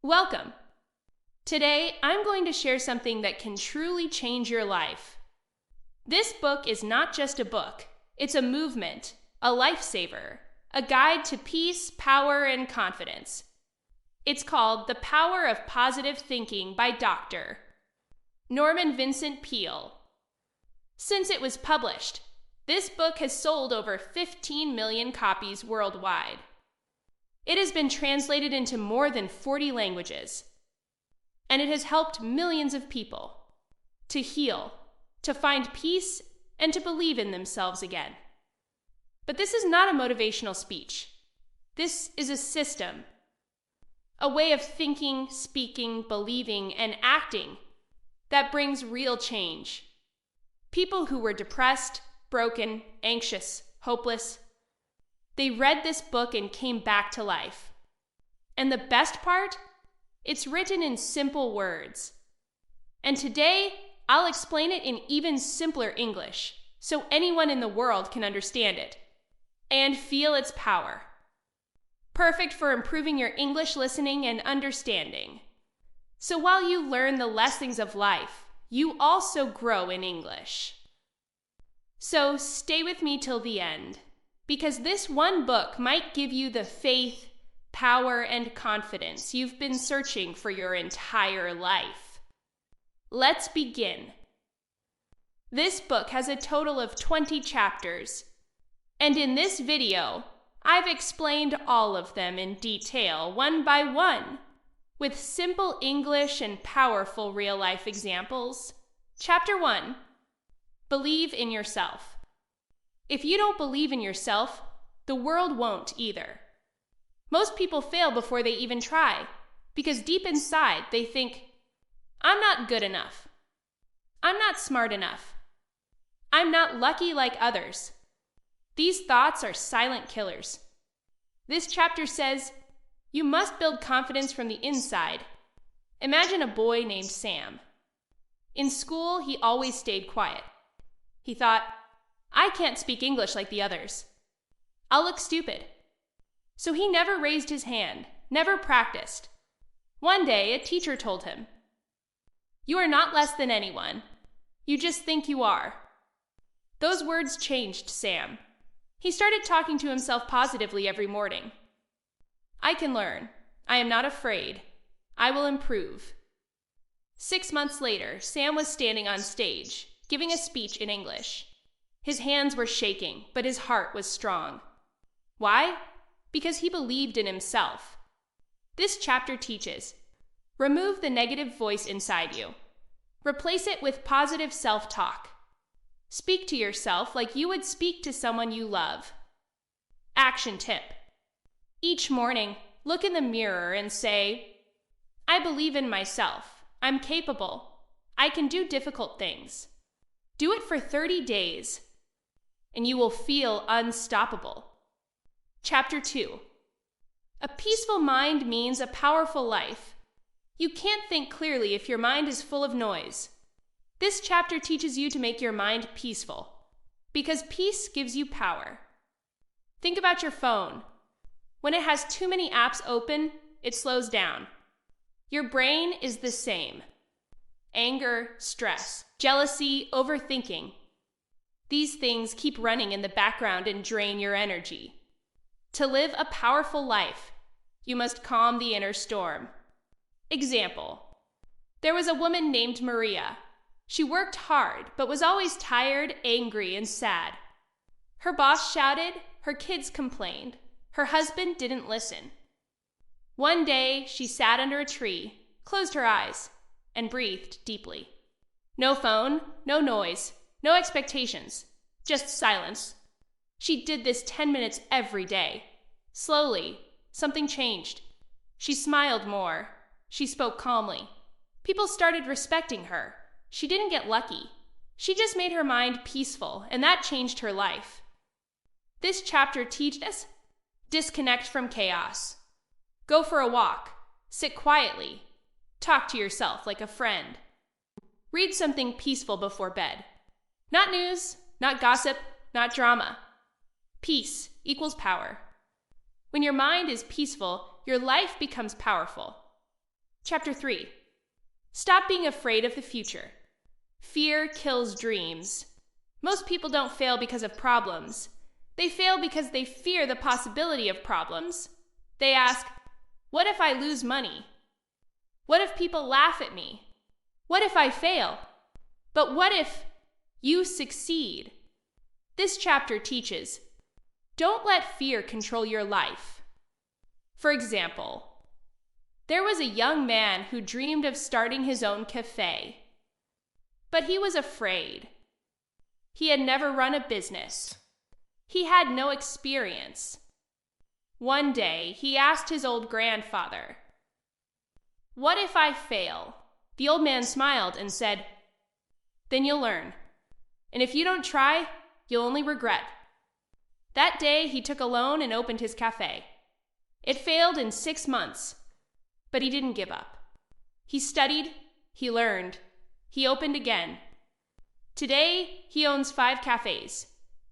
Welcome. Today, I'm going to share something that can truly change your life. This book is not just a book, it's a movement, a lifesaver, a guide to peace, power, and confidence. It's called The Power of Positive Thinking by Dr. Norman Vincent Peale. Since it was published, this book has sold over 15 million copies worldwide. It has been translated into more than 40 languages, and it has helped millions of people to heal, to find peace, and to believe in themselves again. But this is not a motivational speech. This is a system, a way of thinking, speaking, believing, and acting that brings real change. People who were depressed, broken, anxious, hopeless, they read this book and came back to life. And the best part? It's written in simple words. And today, I'll explain it in even simpler English, so anyone in the world can understand it and feel its power. Perfect for improving your English listening and understanding. So while you learn the lessons of life, you also grow in English. So stay with me till the end, because this one book might give you the faith, power, and confidence you've been searching for your entire life. Let's begin. This book has a total of 20 chapters, and in this video, I've explained all of them in detail, one by one, with simple English and powerful real-life examples. Chapter 1, Believe in Yourself. If you don't believe in yourself, the world won't either. Most people fail before they even try, because deep inside they think, I'm not good enough. I'm not smart enough. I'm not lucky like others. These thoughts are silent killers. This chapter says, you must build confidence from the inside. Imagine a boy named Sam. In school, he always stayed quiet. He thought, I can't speak English like the others. I'll look stupid. So he never raised his hand, never practiced. One day, a teacher told him, you are not less than anyone. You just think you are. Those words changed Sam. He started talking to himself positively every morning. I can learn. I am not afraid. I will improve. 6 months later, Sam was standing on stage, giving a speech in English. His hands were shaking, but his heart was strong. Why? Because he believed in himself. This chapter teaches, remove the negative voice inside you. Replace it with positive self-talk. Speak to yourself like you would speak to someone you love. Action tip. Each morning, look in the mirror and say, I believe in myself. I'm capable. I can do difficult things. Do it for 30 days, and you will feel unstoppable. Chapter 2. A peaceful mind means a powerful life. You can't think clearly if your mind is full of noise. This chapter teaches you to make your mind peaceful, because peace gives you power. Think about your phone. When it has too many apps open, it slows down. Your brain is the same. Anger, stress, jealousy, overthinking. These things keep running in the background and drain your energy. To live a powerful life, you must calm the inner storm. Example. There was a woman named Maria. She worked hard, but was always tired, angry, and sad. Her boss shouted, her kids complained, her husband didn't listen. One day, she sat under a tree, closed her eyes, and breathed deeply. No phone, no noise, no expectations, just silence. She did this 10 minutes every day. Slowly, something changed. She smiled more. She spoke calmly. People started respecting her. She didn't get lucky. She just made her mind peaceful, and that changed her life. This chapter teaches us, disconnect from chaos. Go for a walk. Sit quietly. Talk to yourself like a friend. Read something peaceful before bed. Not news, not gossip, not drama. Peace equals power. When your mind is peaceful, your life becomes powerful. Chapter 3. Stop being afraid of the future. Fear kills dreams. Most people don't fail because of problems. They fail because they fear the possibility of problems. They ask, what if I lose money? What if people laugh at me? What if I fail? But what if you succeed? This chapter teaches, don't let fear control your life. For example, there was a young man who dreamed of starting his own cafe, but he was afraid. He had never run a business. He had no experience. One day, he asked his old grandfather, what if I fail? The old man smiled and said, then you'll learn. And if you don't try, you'll only regret. That day, he took a loan and opened his cafe. It failed in 6 months, but he didn't give up. He studied, he learned, he opened again. Today, he owns 5 cafes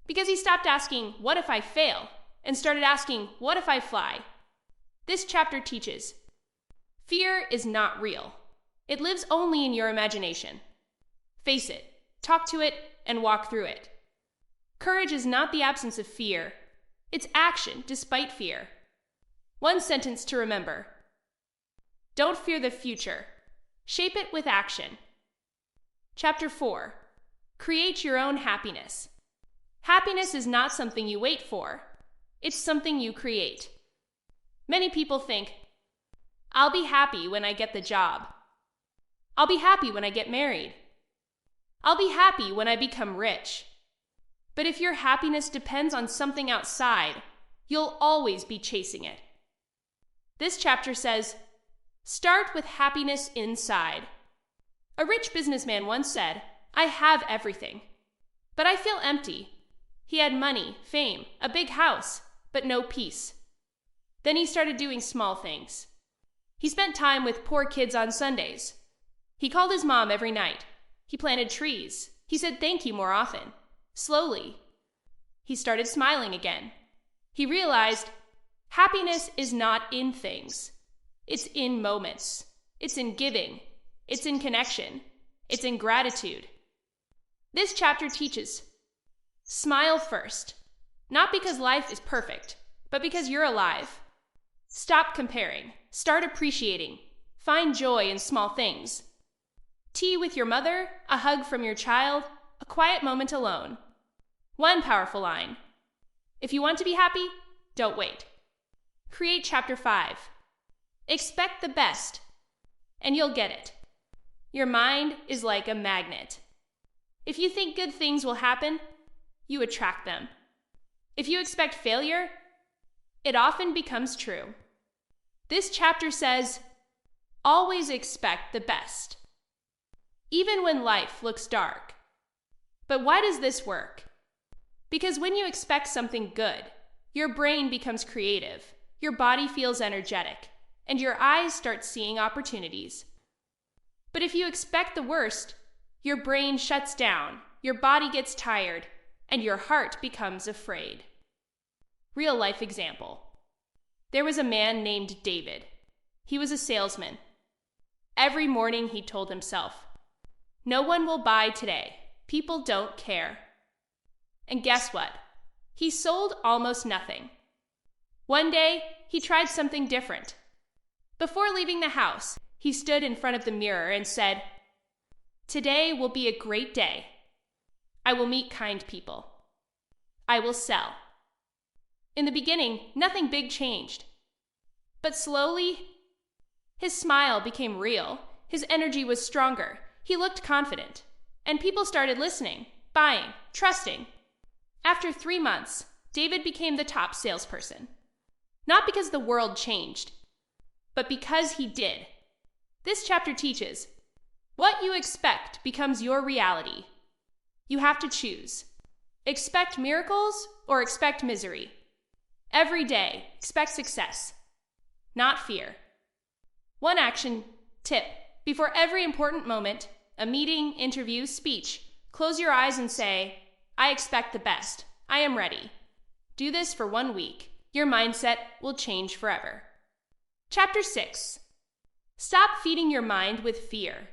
because he stopped asking, what if I fail? And started asking, what if I fly? This chapter teaches, fear is not real. It lives only in your imagination. Face it, talk to it, and walk through it. Courage is not the absence of fear. It's action despite fear. One sentence to remember. Don't fear the future. Shape it with action. Chapter 4. Create your own happiness. Happiness is not something you wait for. It's something you create. Many people think, I'll be happy when I get the job. I'll be happy when I get married. I'll be happy when I become rich. But if your happiness depends on something outside, you'll always be chasing it. This chapter says, start with happiness inside. A rich businessman once said, I have everything, but I feel empty. He had money, fame, a big house, but no peace. Then he started doing small things. He spent time with poor kids on Sundays. He called his mom every night. He planted trees. He said thank you more often. Slowly, he started smiling again. He realized happiness is not in things. It's in moments. It's in giving. It's in connection. It's in gratitude. This chapter teaches, smile first, not because life is perfect, but because you're alive. Stop comparing. Start appreciating. Find joy in small things. Tea with your mother, a hug from your child, a quiet moment alone. One powerful line. If you want to be happy, don't wait. Create chapter 5. Expect the best, and you'll get it. Your mind is like a magnet. If you think good things will happen, you attract them. If you expect failure, it often becomes true. This chapter says, always expect the best, even when life looks dark. But why does this work? Because when you expect something good, your brain becomes creative, your body feels energetic, and your eyes start seeing opportunities. But if you expect the worst, your brain shuts down, your body gets tired, and your heart becomes afraid. Real life example. There was a man named David. He was a salesman. Every morning he told himself, no one will buy today. People don't care. And guess what? He sold almost nothing. One day, he tried something different. Before leaving the house, he stood in front of the mirror and said, today will be a great day. I will meet kind people. I will sell. In the beginning, nothing big changed. But slowly, his smile became real. His energy was stronger. He looked confident. And people started listening, buying, trusting. After 3 months, David became the top salesperson. Not because the world changed, but because he did. This chapter teaches, what you expect becomes your reality. You have to choose. Expect miracles or expect misery. Every day, expect success, not fear. One action tip. Before every important moment, a meeting, interview, speech, close your eyes and say, I expect the best. I am ready. Do this for 1 week. Your mindset will change forever. Chapter 6. Stop feeding your mind with fear.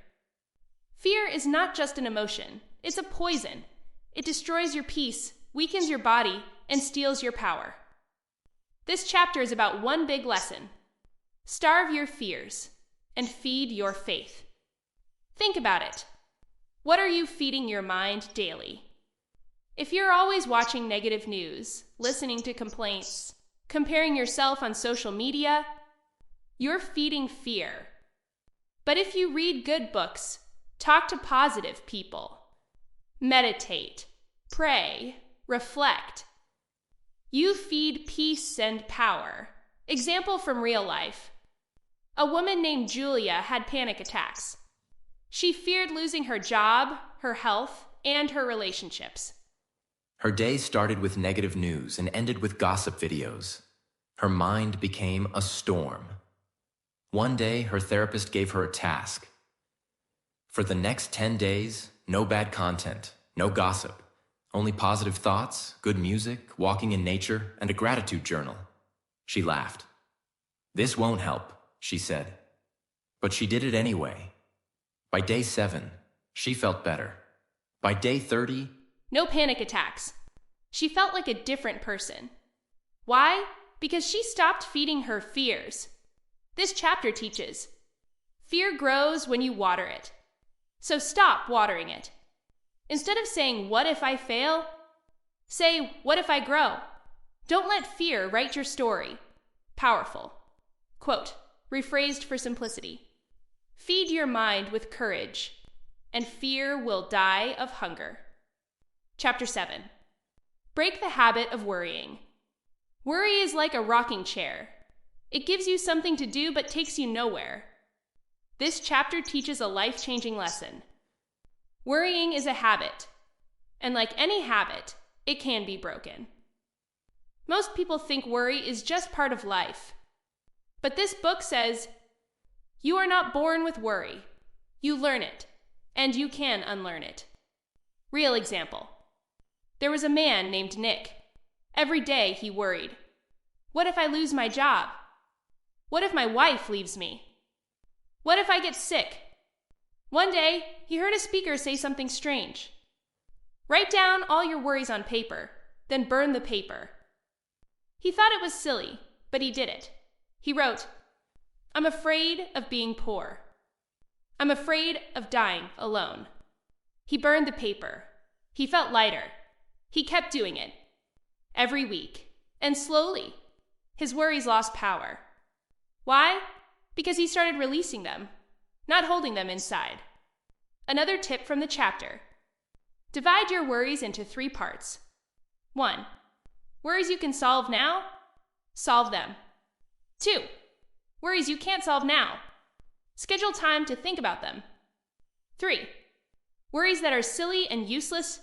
Fear is not just an emotion, it's a poison. It destroys your peace, weakens your body, and steals your power. This chapter is about one big lesson. Starve your fears and feed your faith. Think about it. What are you feeding your mind daily? If you're always watching negative news, listening to complaints, comparing yourself on social media, you're feeding fear. But if you read good books, talk to positive people, meditate, pray, reflect, you feed peace and power. Example from real life. A woman named Julia had panic attacks. She feared losing her job, her health, and her relationships. Her day started with negative news and ended with gossip videos. Her mind became a storm. One day, her therapist gave her a task. For the next 10 days, no bad content, no gossip, only positive thoughts, good music, walking in nature, and a gratitude journal. She laughed. "This won't help," she said. But she did it anyway. By day 7, she felt better. By day 30, no panic attacks. She felt like a different person. Why? Because she stopped feeding her fears. This chapter teaches, fear grows when you water it. So stop watering it. Instead of saying, "What if I fail?" say, "What if I grow?" Don't let fear write your story. Powerful. Quote, rephrased for simplicity. Feed your mind with courage, and fear will die of hunger. Chapter 7. Break the habit of worrying. Worry is like a rocking chair. It gives you something to do but takes you nowhere. This chapter teaches a life-changing lesson. Worrying is a habit, and like any habit, it can be broken. Most people think worry is just part of life. But this book says, you are not born with worry. You learn it, and you can unlearn it. Real example. There was a man named Nick. Every day he worried. What if I lose my job? What if my wife leaves me? What if I get sick? One day, he heard a speaker say something strange. Write down all your worries on paper, then burn the paper. He thought it was silly, but he did it. He wrote, I'm afraid of being poor. I'm afraid of dying alone. He burned the paper. He felt lighter. He kept doing it. Every week. And slowly, his worries lost power. Why? Because he started releasing them, not holding them inside. Another tip from the chapter. Divide your worries into 3 parts. 1. Worries you can solve now? Solve them. 2. Worries you can't solve now? Schedule time to think about them. 3. Worries that are silly and useless?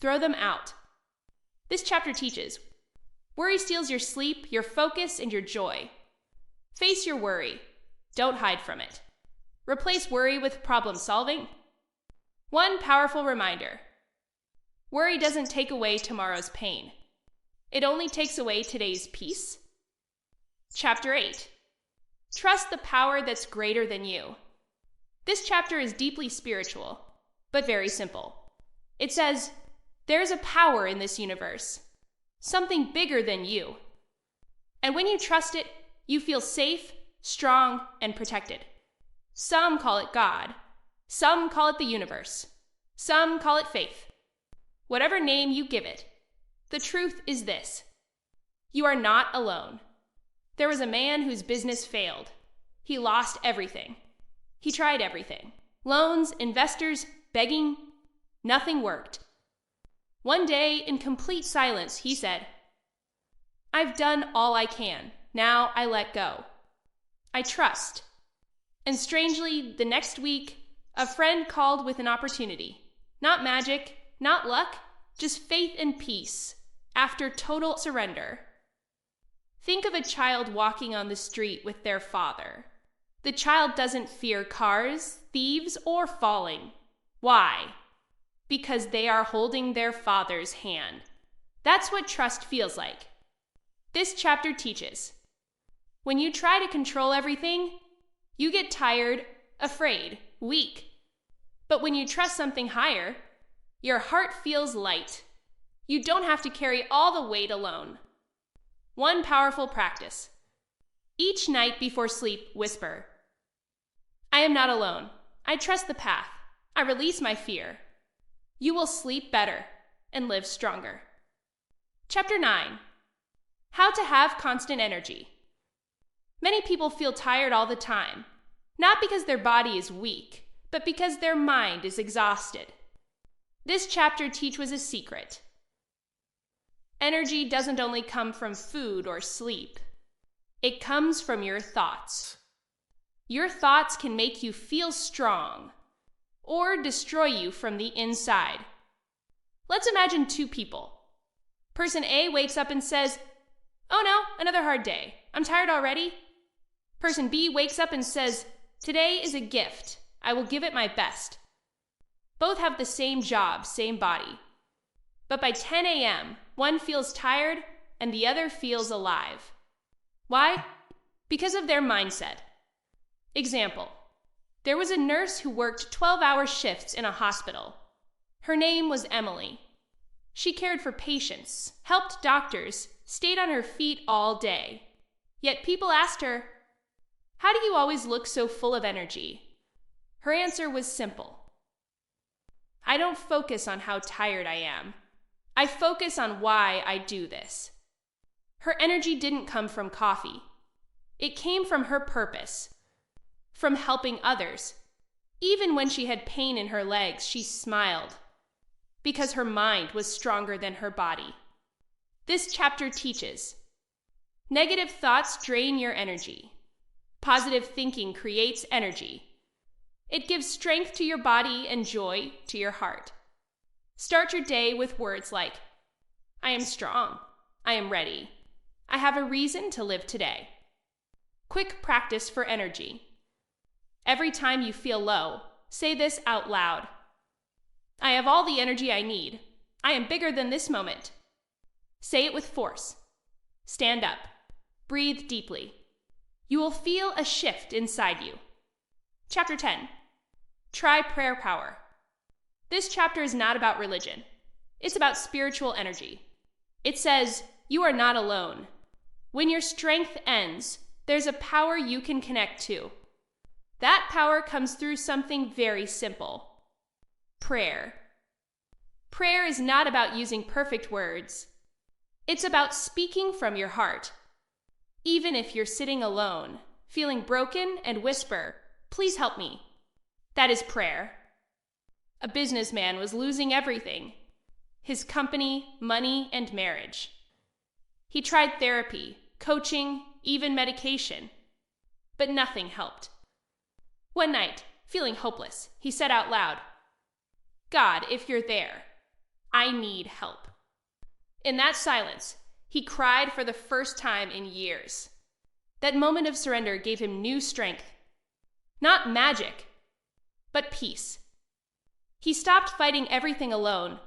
Throw them out. This chapter teaches, worry steals your sleep, your focus, and your joy. Face your worry. Don't hide from it. Replace worry with problem solving. One powerful reminder. Worry doesn't take away tomorrow's pain. It only takes away today's peace. Chapter 8. Trust the power that's greater than you. This chapter is deeply spiritual, but very simple. It says, there's a power in this universe, something bigger than you. And when you trust it, you feel safe, strong, and protected. Some call it God. Some call it the universe. Some call it faith. Whatever name you give it, the truth is this. You are not alone. There was a man whose business failed. He lost everything. He tried everything. Loans, investors, begging. Nothing worked. One day, in complete silence, he said, I've done all I can. Now I let go. I trust. And strangely, the next week, a friend called with an opportunity. Not magic, not luck, just faith and peace, after total surrender. Think of a child walking on the street with their father. The child doesn't fear cars, thieves, or falling. Why? Because they are holding their father's hand. That's what trust feels like. This chapter teaches, when you try to control everything, You get tired, afraid, weak. But when you trust something higher, your heart feels light. You don't have to carry all the weight alone. One powerful practice. Each night before sleep, whisper, I am not alone. I trust the path. I release my fear. You will sleep better and live stronger. Chapter 9. How to have constant energy. Many people feel tired all the time, not because their body is weak, but because their mind is exhausted. This chapter teaches a secret. Energy doesn't only come from food or sleep. It comes from your thoughts. Your thoughts can make you feel strong or destroy you from the inside. Let's imagine two people. Person A wakes up and says, oh no, another hard day. I'm tired already. Person B wakes up and says, today is a gift. I will give it my best. Both have the same job, same body. But by 10 a.m., one feels tired and the other feels alive. Why? Because of their mindset. Example. There was a nurse who worked 12-hour shifts in a hospital. Her name was Emily. She cared for patients, helped doctors, stayed on her feet all day. Yet people asked her, how do you always look so full of energy? Her answer was simple. I don't focus on how tired I am. I focus on why I do this. Her energy didn't come from coffee. It came from her purpose, from helping others. Even when she had pain in her legs, she smiled, because her mind was stronger than her body. This chapter teaches, negative thoughts drain your energy. Positive thinking creates energy. It gives strength to your body and joy to your heart. Start your day with words like, I am strong. I am ready. I have a reason to live today. Quick practice for energy. Every time you feel low, say this out loud. I have all the energy I need. I am bigger than this moment. Say it with force. Stand up. Breathe deeply. You will feel a shift inside you. Chapter 10. Try prayer power. This chapter is not about religion. It's about spiritual energy. It says, you are not alone. When your strength ends, there's a power you can connect to. That power comes through something very simple. Prayer. Prayer is not about using perfect words. It's about speaking from your heart. Even if you're sitting alone, feeling broken, and whisper, please help me. That is prayer. A businessman was losing everything: his company, money, and marriage. He tried therapy, coaching, even medication, but nothing helped. One night, feeling hopeless, he said out loud, God, if you're there, I need help. In that silence, he cried for the first time in years. That moment of surrender gave him new strength. Not magic, but peace. He stopped fighting everything alone.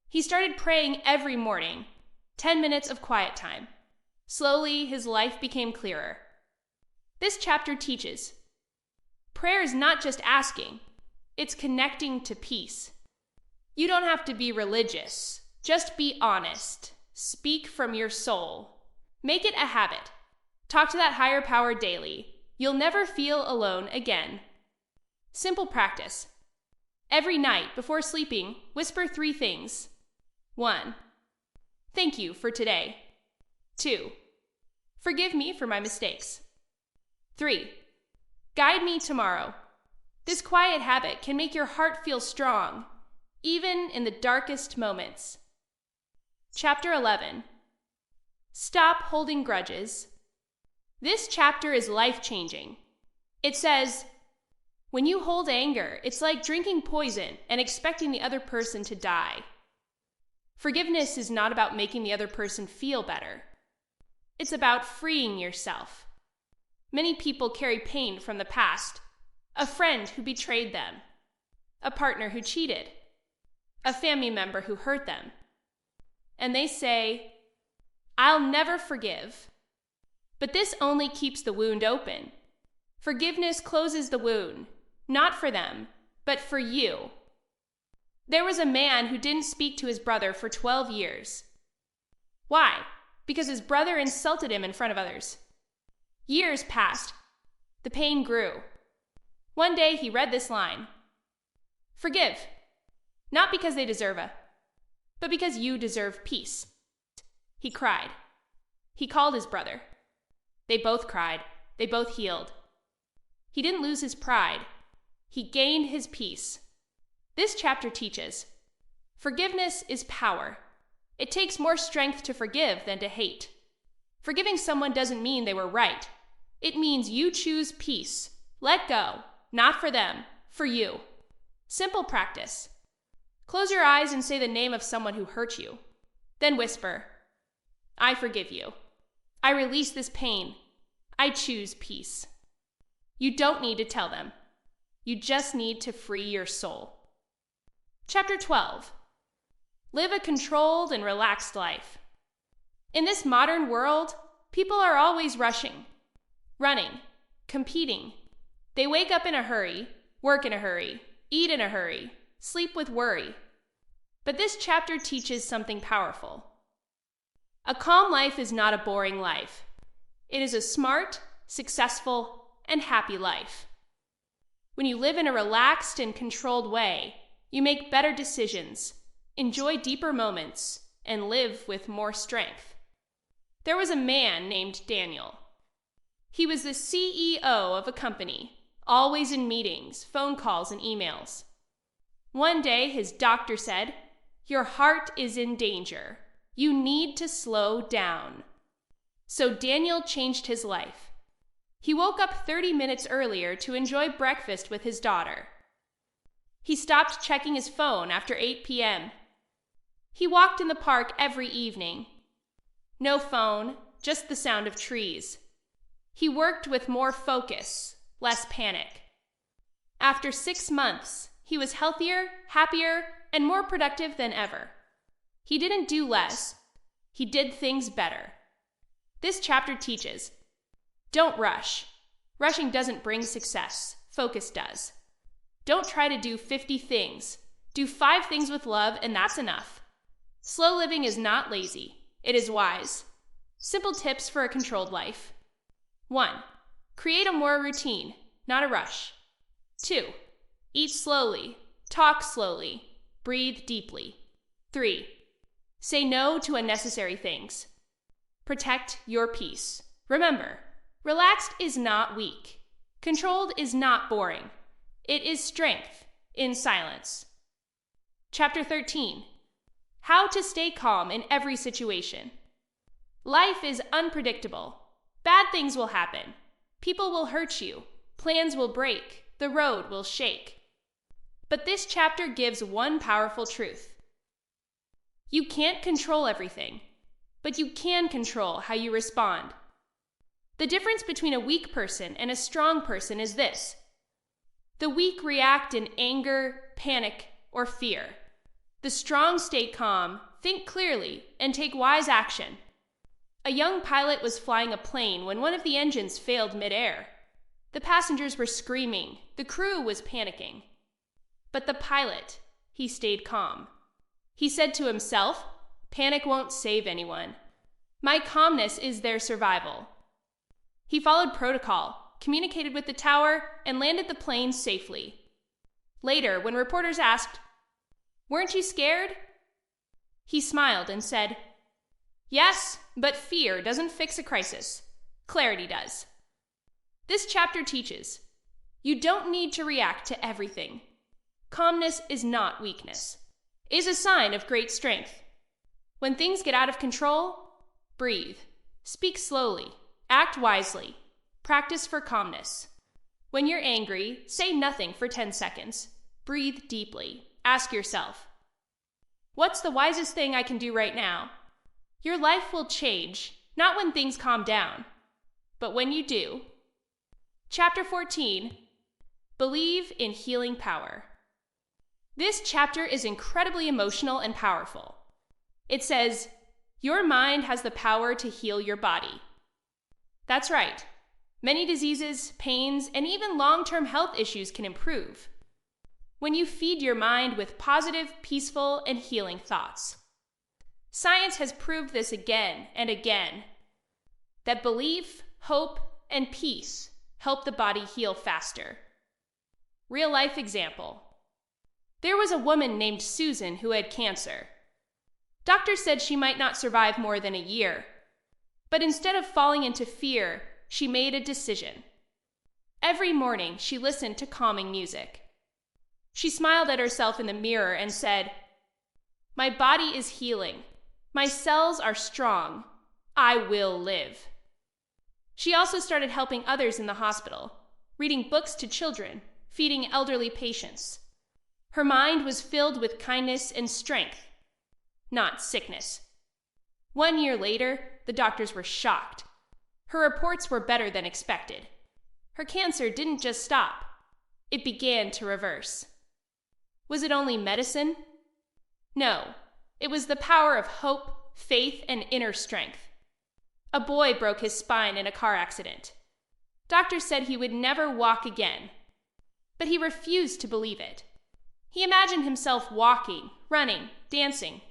He started praying every morning, 10 minutes of quiet time. Slowly, his life became clearer. This chapter teaches, prayer is not just asking, it's connecting to peace. You don't have to be religious. Just be honest. Speak from your soul. Make it a habit. Talk to that higher power daily. You'll never feel alone again. Simple practice. Every night before sleeping, whisper 3 things. 1. Thank you for today. 2. Forgive me for my mistakes. 3. Guide me tomorrow. This quiet habit can make your heart feel strong, even in the darkest moments. Chapter 11. Stop holding grudges. This chapter is life-changing. It says, when you hold anger, it's like drinking poison and expecting the other person to die. Forgiveness is not about making the other person feel better. It's about freeing yourself. Many people carry pain from the past. A friend who betrayed them. A partner who cheated. A family member who hurt them. And they say, I'll never forgive. But this only keeps the wound open. Forgiveness closes the wound, not for them, but for you. There was a man who didn't speak to his brother for 12 years. Why? Because his brother insulted him in front of others. Years passed. The pain grew. One day he read this line: "Forgive, not because they deserve it, but because you deserve peace." He cried. He called his brother. They both cried. They both healed. He didn't lose his pride. He gained his peace. This chapter teaches forgiveness is power. It takes more strength to forgive than to hate. Forgiving someone doesn't mean they were right. It means you choose peace. Let go, not for them, for you. Simple practice. Close your eyes and say the name of someone who hurt you. Then whisper, "I forgive you. I release this pain. I choose peace." You don't need to tell them. You just need to free your soul. Chapter 12. Live a controlled and relaxed life. In this modern world, people are always rushing, running, competing. They wake up in a hurry, work in a hurry, eat in a hurry, sleep with worry. But this chapter teaches something powerful. A calm life is not a boring life. It is a smart, successful, and happy life. When you live in a relaxed and controlled way, you make better decisions, enjoy deeper moments, and live with more strength. There was a man named Daniel. He was the CEO of a company, always in meetings, phone calls, and emails. One day, his doctor said, "Your heart is in danger. You need to slow down." So Daniel changed his life. He woke up 30 minutes earlier to enjoy breakfast with his daughter. He stopped checking his phone after 8 p.m. He walked in the park every evening. No phone, just the sound of trees. He worked with more focus, less panic. After 6 months, he was healthier, happier, and more productive than ever. He didn't do less. He did things better. This chapter teaches, don't rush. Rushing doesn't bring success. Focus does. Don't try to do 50 things. Do 5 things with love, and that's enough. Slow living is not lazy. It is wise. Simple tips for a controlled life. 1. Create a more routine, not a rush. 2. Eat slowly. Talk slowly. Breathe deeply. 3. Say no to unnecessary things. Protect your peace. Remember, relaxed is not weak. Controlled is not boring. It is strength in silence. Chapter 13. How to stay calm in every situation. Life is unpredictable. Bad things will happen. People will hurt you. Plans will break. The road will shake. But this chapter gives one powerful truth. You can't control everything, but you can control how you respond. The difference between a weak person and a strong person is this. The weak react in anger, panic, or fear. The strong stay calm, think clearly, and take wise action. A young pilot was flying a plane when one of the engines failed midair. The passengers were screaming. The crew was panicking. But the pilot, he stayed calm. He said to himself, "Panic won't save anyone. My calmness is their survival." He followed protocol, communicated with the tower, and landed the plane safely. Later, when reporters asked, "Weren't you scared?" he smiled and said, "Yes, but fear doesn't fix a crisis. Clarity does." This chapter teaches, you don't need to react to everything. Calmness is not weakness. It is a sign of great strength. When things get out of control, breathe. Speak slowly. Act wisely. Practice for calmness. When you're angry, say nothing for 10 seconds. Breathe deeply. Ask yourself, what's the wisest thing I can do right now? Your life will change, not when things calm down, but when you do. Chapter 14. Believe in healing power. This chapter is incredibly emotional and powerful. It says, your mind has the power to heal your body. That's right. Many diseases, pains, and even long-term health issues can improve when you feed your mind with positive, peaceful, and healing thoughts. Science has proved this again and again, that belief, hope, and peace help the body heal faster. Real-life example. There was a woman named Susan who had cancer. Doctors said she might not survive more than a year. But instead of falling into fear, she made a decision. Every morning, she listened to calming music. She smiled at herself in the mirror and said, "My body is healing. My cells are strong. I will live." She also started helping others in the hospital, reading books to children, feeding elderly patients. Her mind was filled with kindness and strength, not sickness. 1 year later, the doctors were shocked. Her reports were better than expected. Her cancer didn't just stop. It began to reverse. Was it only medicine? No, it was the power of hope, faith, and inner strength. A boy broke his spine in a car accident. Doctors said he would never walk again, but he refused to believe it. He imagined himself walking, running, dancing.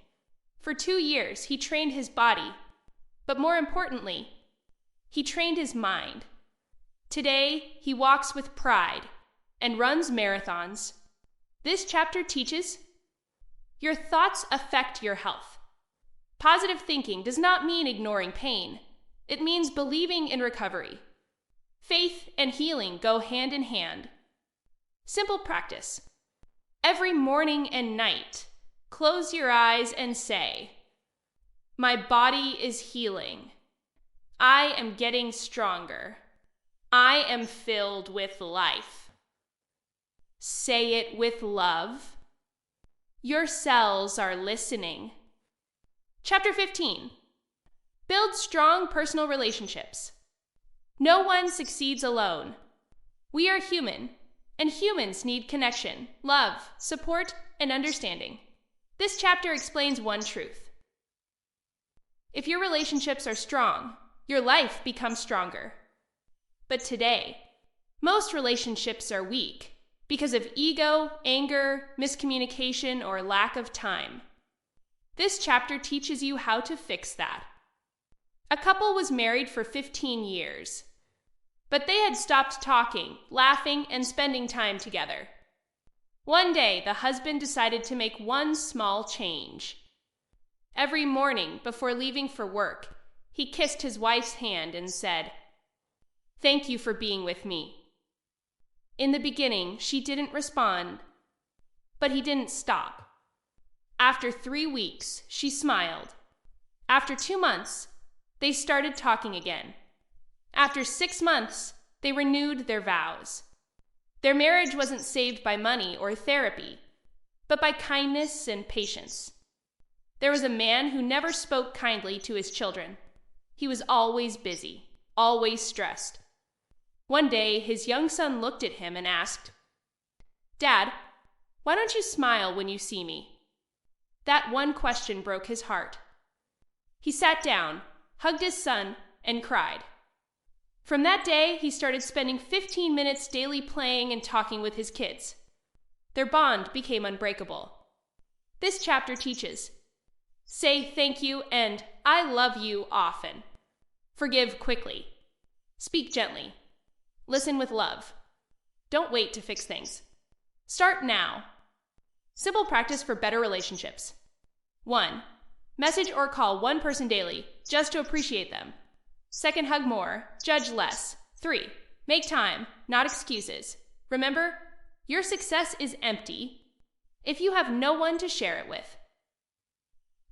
For 2 years, he trained his body, but more importantly, he trained his mind. Today, he walks with pride and runs marathons. This chapter teaches your thoughts affect your health. Positive thinking does not mean ignoring pain. It means believing in recovery. Faith and healing go hand in hand. Simple practice. Every morning and night, close your eyes and say, "My body is healing. I am getting stronger. I am filled with life." Say it with love. Your cells are listening. Chapter 15. Build strong personal relationships. No one succeeds alone. We are human, and humans need connection, love, support, and understanding. This chapter explains one truth. If your relationships are strong, your life becomes stronger. But today, most relationships are weak because of ego, anger, miscommunication, or lack of time. This chapter teaches you how to fix that. A couple was married for 15 years, but they had stopped talking, laughing, and spending time together. One day, the husband decided to make one small change. Every morning, before leaving for work, he kissed his wife's hand and said, "Thank you for being with me." In the beginning, she didn't respond, but he didn't stop. After 3 weeks, she smiled. After 2 months, they started talking again. After 6 months, they renewed their vows. Their marriage wasn't saved by money or therapy, but by kindness and patience. There was a man who never spoke kindly to his children. He was always busy, always stressed. One day, his young son looked at him and asked, "Dad, why don't you smile when you see me?" That one question broke his heart. He sat down, hugged his son, and cried. From that day, he started spending 15 minutes daily playing and talking with his kids. Their bond became unbreakable. This chapter teaches, say thank you and I love you often. Forgive quickly. Speak gently. Listen with love. Don't wait to fix things. Start now. Simple practice for better relationships. 1. Message or call one person daily, just to appreciate them. 2, hug more, judge less. 3, make time, not excuses. Remember, your success is empty if you have no one to share it with.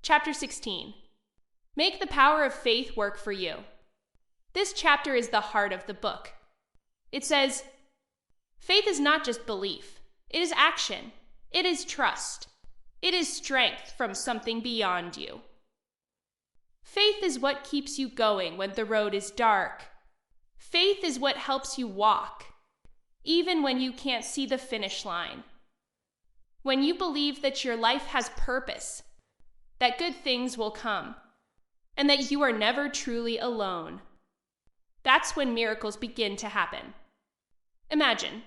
Chapter 16. Make the power of faith work for you. This chapter is the heart of the book. It says, faith is not just belief. It is action. It is trust. It is strength from something beyond you. Faith is what keeps you going when the road is dark. Faith is what helps you walk, even when you can't see the finish line. When you believe that your life has purpose, that good things will come, and that you are never truly alone. That's when miracles begin to happen. Imagine,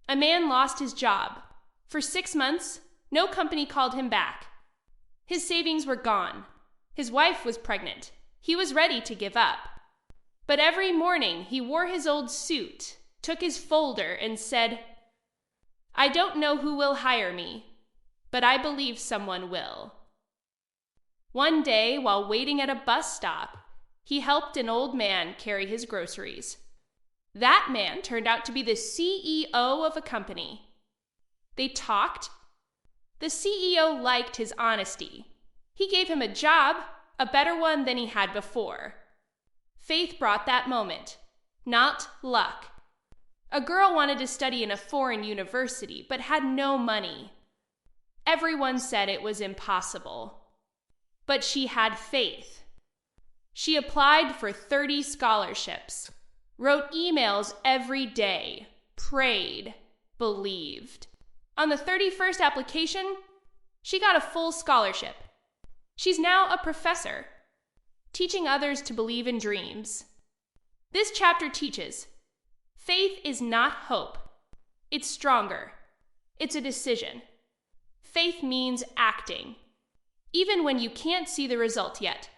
a man lost his job. For 6 months, no company called him back. His savings were gone. His wife was pregnant. He was ready to give up. But every morning he wore his old suit, took his folder, and said, "I don't know who will hire me, but I believe someone will." One day, while waiting at a bus stop, he helped an old man carry his groceries. That man turned out to be the CEO of a company. They talked. The CEO liked his honesty. He gave him a job, a better one than he had before. Faith brought that moment, not luck. A girl wanted to study in a foreign university, but had no money. Everyone said it was impossible. But she had faith. She applied for 30 scholarships, wrote emails every day, prayed, believed. On the 31st application, she got a full scholarship. She's now a professor, teaching others to believe in dreams. This chapter teaches, faith is not hope. It's stronger. It's a decision. Faith means acting, even when you can't see the result yet.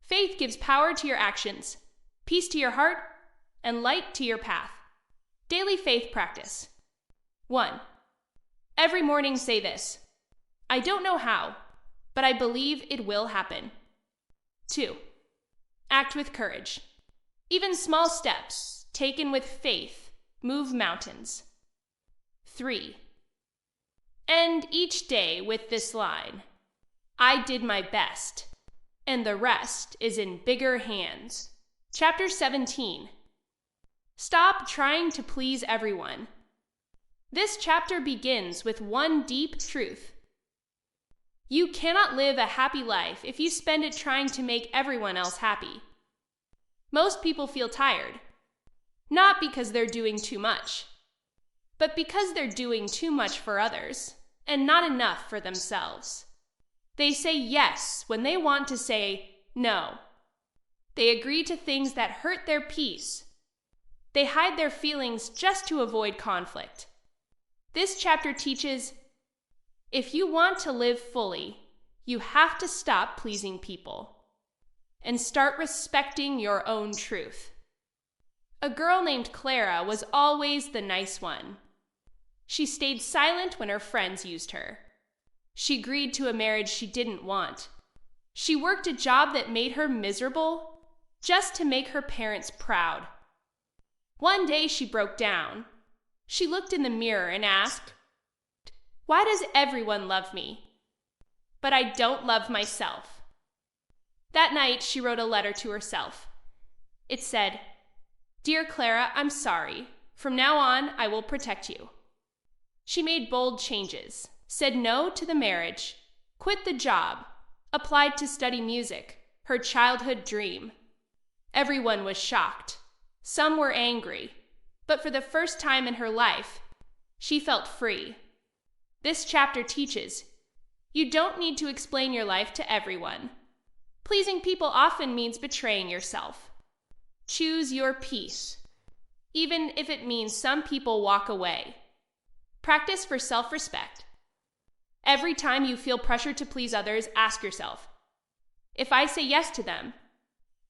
Faith gives power to your actions, peace to your heart, and light to your path. Daily faith practice. 1. Every morning say this: I don't know how, but I believe it will happen. 2. Act with courage. Even small steps, taken with faith, move mountains. 3. End each day with this line: I did my best, and the rest is in bigger hands. Chapter 17. Stop trying to please everyone. This chapter begins with one deep truth. You cannot live a happy life if you spend it trying to make everyone else happy. Most people feel tired, not because they're doing too much, but because they're doing too much for others and not enough for themselves. They say yes when they want to say no. They agree to things that hurt their peace. They hide their feelings just to avoid conflict. This chapter teaches, if you want to live fully, you have to stop pleasing people and start respecting your own truth. A girl named Clara was always the nice one. She stayed silent when her friends used her. She agreed to a marriage she didn't want. She worked a job that made her miserable just to make her parents proud. One day she broke down. She looked in the mirror and asked, "Why does everyone love me, but I don't love myself?" That night she wrote a letter to herself. It said, "Dear Clara, I'm sorry. From now on, I will protect you." She made bold changes, said no to the marriage, quit the job, applied to study music, her childhood dream. Everyone was shocked. Some were angry. But for the first time in her life, she felt free. This chapter teaches, you don't need to explain your life to everyone. Pleasing people often means betraying yourself. Choose your peace, even if it means some people walk away. Practice for self-respect. Every time you feel pressure to please others, ask yourself, if I say yes to them,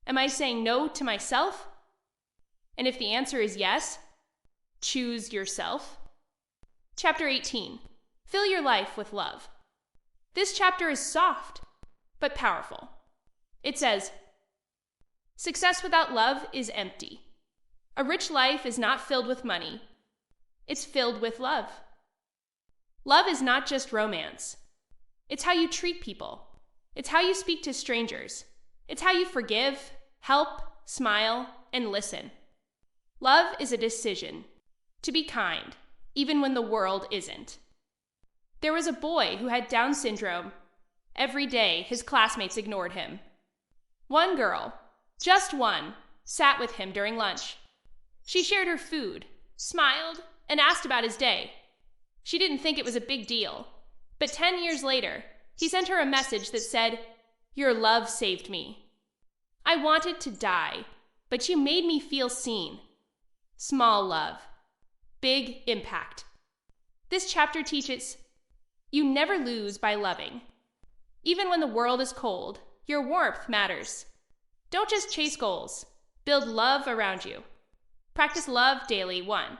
am I saying no to myself? And if the answer is yes, choose yourself. Chapter 18. Fill your life with love. This chapter is soft, but powerful. It says, success without love is empty. A rich life is not filled with money. It's filled with love. Love is not just romance. It's how you treat people. It's how you speak to strangers. It's how you forgive, help, smile, and listen. Love is a decision to be kind, even when the world isn't. There was a boy who had Down syndrome. Every day, his classmates ignored him. One girl, just one, sat with him during lunch. She shared her food, smiled, and asked about his day. She didn't think it was a big deal, but 10 years later, he sent her a message that said, "Your love saved me." I wanted to die. but you made me feel seen. Small love, big impact. This chapter teaches you never lose by loving. Even when the world is cold, your warmth matters. Don't just chase goals. Build love around you. Practice love daily. 1.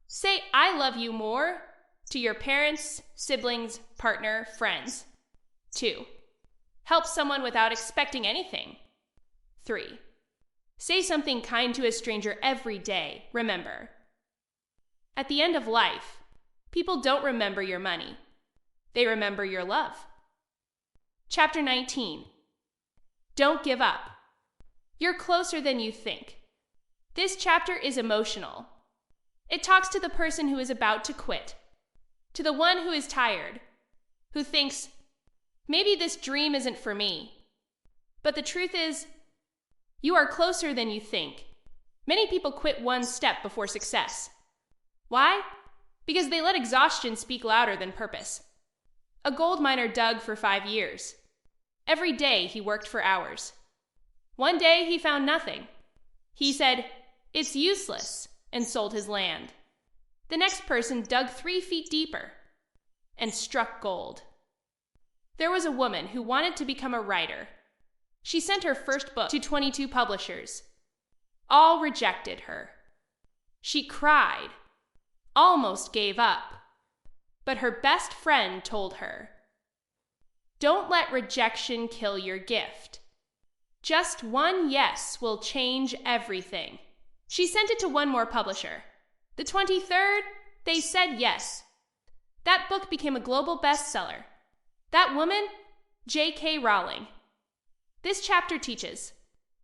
Say, I love you more to your parents, siblings, partner, friends. 2. Help someone without expecting anything. 3. Say something kind to a stranger every day. Remember, at the end of life, people don't remember your money. They remember your love. Chapter 19. Don't give up. You're closer than you think. This chapter is emotional. It talks to the person who is about to quit, to the one who is tired, who thinks, maybe this dream isn't for me. But the truth is, you are closer than you think. Many people quit one step before success. Why? Because they let exhaustion speak louder than purpose. A gold miner dug for 5 years. Every day he worked for hours. One day he found nothing. He said, "It's useless," and sold his land. The next person dug 3 feet deeper and struck gold. There was a woman who wanted to become a writer. She sent her first book to 22 publishers. All rejected her. She cried, almost gave up. But her best friend told her, "Don't let rejection kill your gift. Just one yes will change everything." She sent it to one more publisher. The 23rd, they said yes. That book became a global bestseller. That woman, J.K. Rowling. This chapter teaches,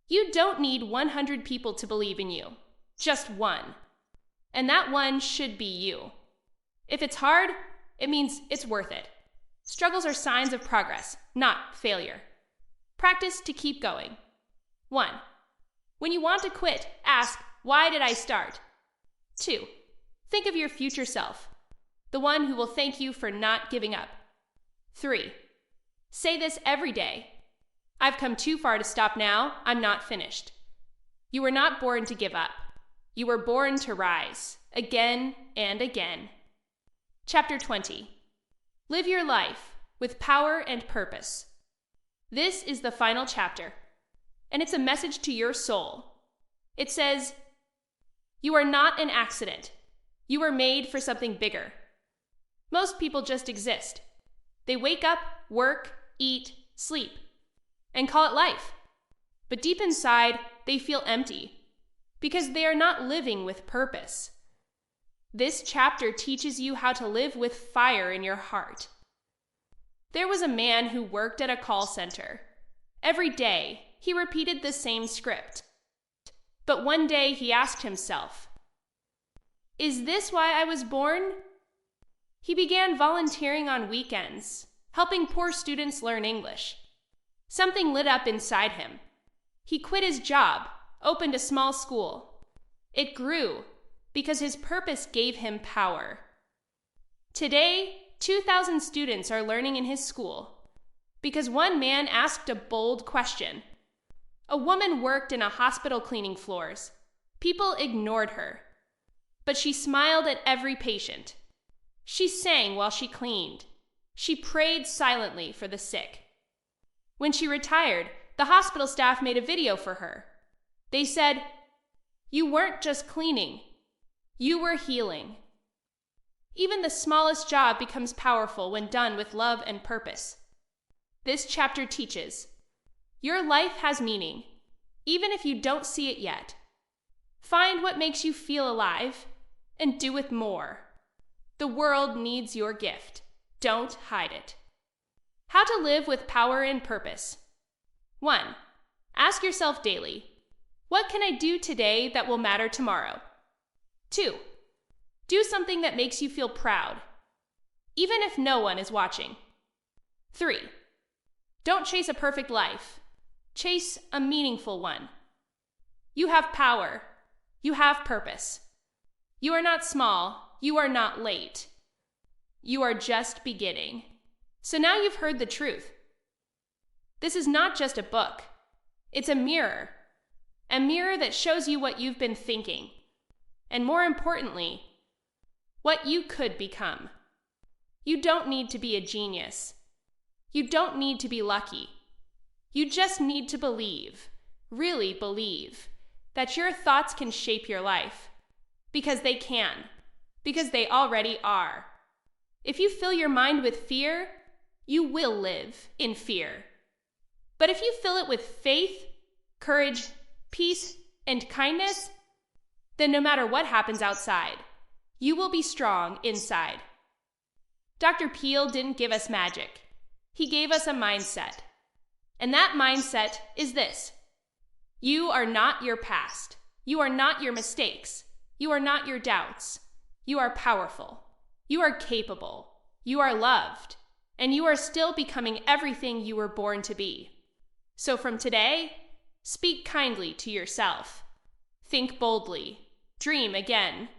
you don't need 100 people to believe in you, just one. And that one should be you. If it's hard, it means it's worth it. Struggles are signs of progress, not failure. Practice to keep going. 1. When you want to quit, ask, why did I start? 2. Think of your future self, the one who will thank you for not giving up. 3. Say this every day. I've come too far to stop now. I'm not finished. You were not born to give up. You were born to rise, again and again. Chapter 20. Live your life with power and purpose. This is the final chapter, and it's a message to your soul. It says, you are not an accident. You were made for something bigger. Most people just exist. They wake up, work, eat, sleep, and call it life. But deep inside, they feel empty because they are not living with purpose. This chapter teaches you how to live with fire in your heart. There was a man who worked at a call center. Every day, he repeated the same script. But one day he asked himself, is this why I was born? He began volunteering on weekends, helping poor students learn English. Something lit up inside him. He quit his job, opened a small school. It grew because his purpose gave him power. Today, 2,000 students are learning in his school because one man asked a bold question. A woman worked in a hospital cleaning floors. People ignored her, but she smiled at every patient. She sang while she cleaned. She prayed silently for the sick. When she retired, the hospital staff made a video for her. They said, you weren't just cleaning, you were healing. Even the smallest job becomes powerful when done with love and purpose. This chapter teaches, your life has meaning, even if you don't see it yet. Find what makes you feel alive and do it more. The world needs your gift. Don't hide it. How to live with power and purpose. 1. Ask yourself daily, what can I do today that will matter tomorrow? 2. Do something that makes you feel proud, even if no one is watching. 3. Don't chase a perfect life. Chase a meaningful one. You have power. You have purpose. You are not small. You are not late. You are just beginning. So now you've heard the truth. This is not just a book. It's a mirror. a mirror that shows you what you've been thinking, and more importantly, what you could become. You don't need to be a genius. You don't need to be lucky. You just need to believe, really believe, that your thoughts can shape your life. Because they can. Because they already are. If you fill your mind with fear, you will live in fear. But if you fill it with faith, courage, peace, and kindness, then no matter what happens outside, you will be strong inside. Dr. Peale didn't give us magic. He gave us a mindset. And that mindset is this: you are not your past. You are not your mistakes. You are not your doubts. You are powerful. You are capable. You are loved. And you are still becoming everything you were born to be. So from today, speak kindly to yourself. Think boldly. Dream again.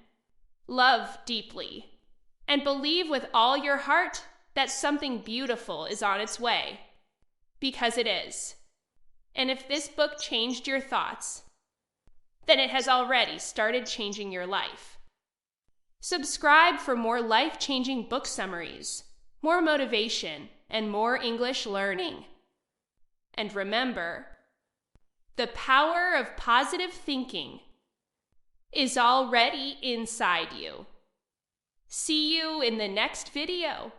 Love deeply. And believe with all your heart that something beautiful is on its way. Because it is. And if this book changed your thoughts, then it has already started changing your life. Subscribe for more life-changing book summaries, more motivation, and more English learning. And remember, the power of positive thinking is already inside you. See you in the next video.